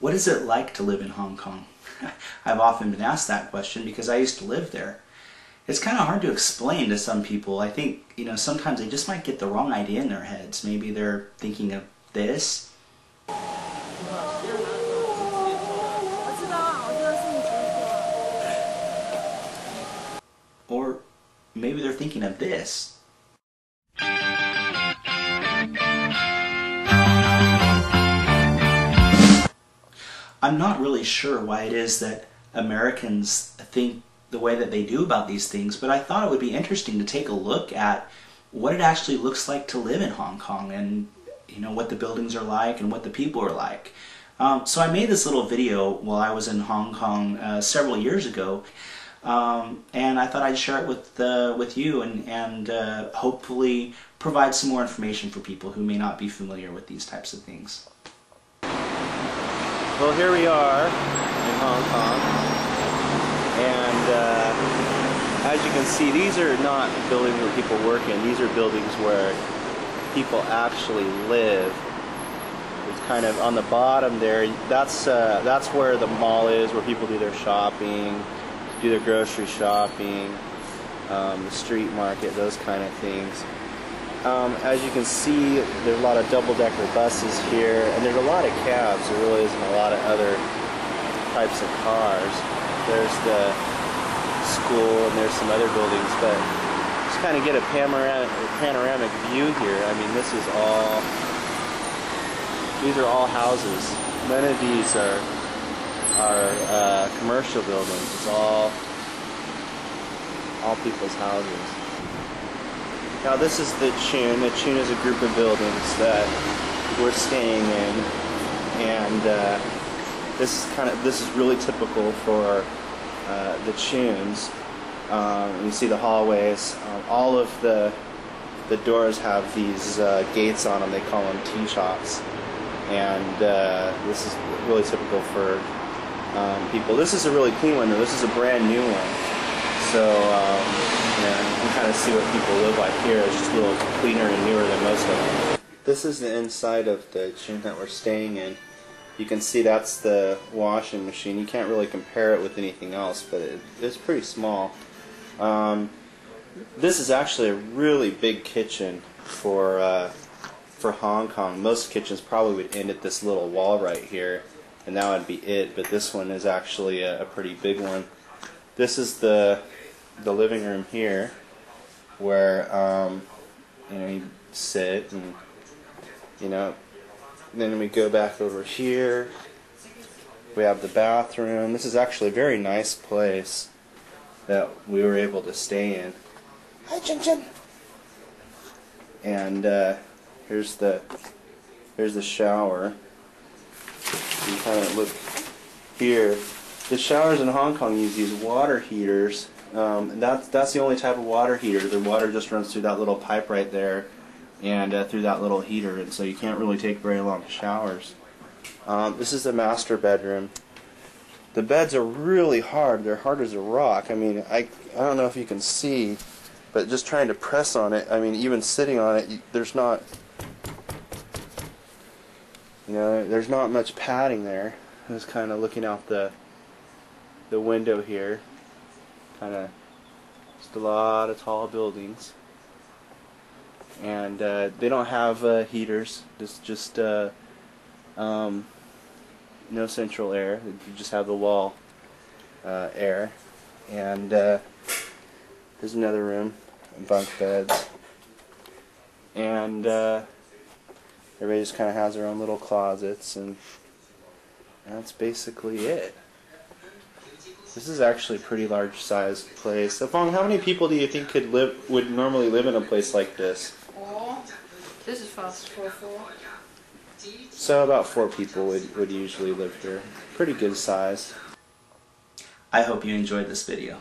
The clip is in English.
What is it like to live in Hong Kong? I've often been asked that question because I used to live there. It's kind of hard to explain to some people. I think, sometimes they just might get the wrong idea in their heads. Maybe they're thinking of this. Or maybe they're thinking of this. I'm not really sure why it is that Americans think the way that they do about these things, but I thought it would be interesting to take a look at what it actually looks like to live in Hong Kong, and what the buildings are like and what the people are like. So I made this little video while I was in Hong Kong several years ago, and I thought I'd share it with you and hopefully provide some more information for people who may not be familiar with these types of things. Well, here we are in Hong Kong, and as you can see, these are not buildings where people work in. These are buildings where people actually live. It's kind of on the bottom there. That's where the mall is, where people do their shopping, do their grocery shopping, the street market, those kind of things. As you can see, there's a lot of double-decker buses here, and there's a lot of cabs. There really isn't a lot of other types of cars. There's the school, and there's some other buildings, but just kind of get a panoramic view here. I mean, these are all houses. None of these are commercial buildings. It's all people's houses. Now this is the Chun. The Chun is a group of buildings that we're staying in, and this is really typical for the Chuns. You see the hallways. All of the doors have these gates on them. They call them tea shops, and this is really typical for people. This is a really clean one though. This is a brand new one. So you can kind of see what people live like here. It's just a little cleaner and newer than most of them. This is the inside of the Chun that we're staying in. You can see that's the washing machine. You can't really compare it with anything else, but it's pretty small. This is actually a really big kitchen for Hong Kong. Most kitchens probably would end at this little wall right here, and that would be it. But this one is actually a pretty big one. This is the living room here, where you sit, and then we go back over here. We have the bathroom. This is actually a very nice place that we were able to stay in. Hi, Chin Chin. And here's the shower. You kind of look here. The showers in Hong Kong use these water heaters. And that's the only type of water heater. The water just runs through that little pipe right there, and through that little heater, and so you can't really take very long showers. This is the master bedroom. The beds are really hard. They're hard as a rock. I mean, I don't know if you can see, but just trying to press on it, I mean, even sitting on it, there's not much padding there. Just kind of looking out the window here. Kind of just a lot of tall buildings, and they don't have heaters. Just no central air. You just have the wall air. And here's another room, bunk beds, and everybody just kind of has their own little closets, and that's basically it. This is actually a pretty large sized place. So Fong, how many people do you think would normally live in a place like this? This is fast for 4. So about 4 people would usually live here. Pretty good size. I hope you enjoyed this video.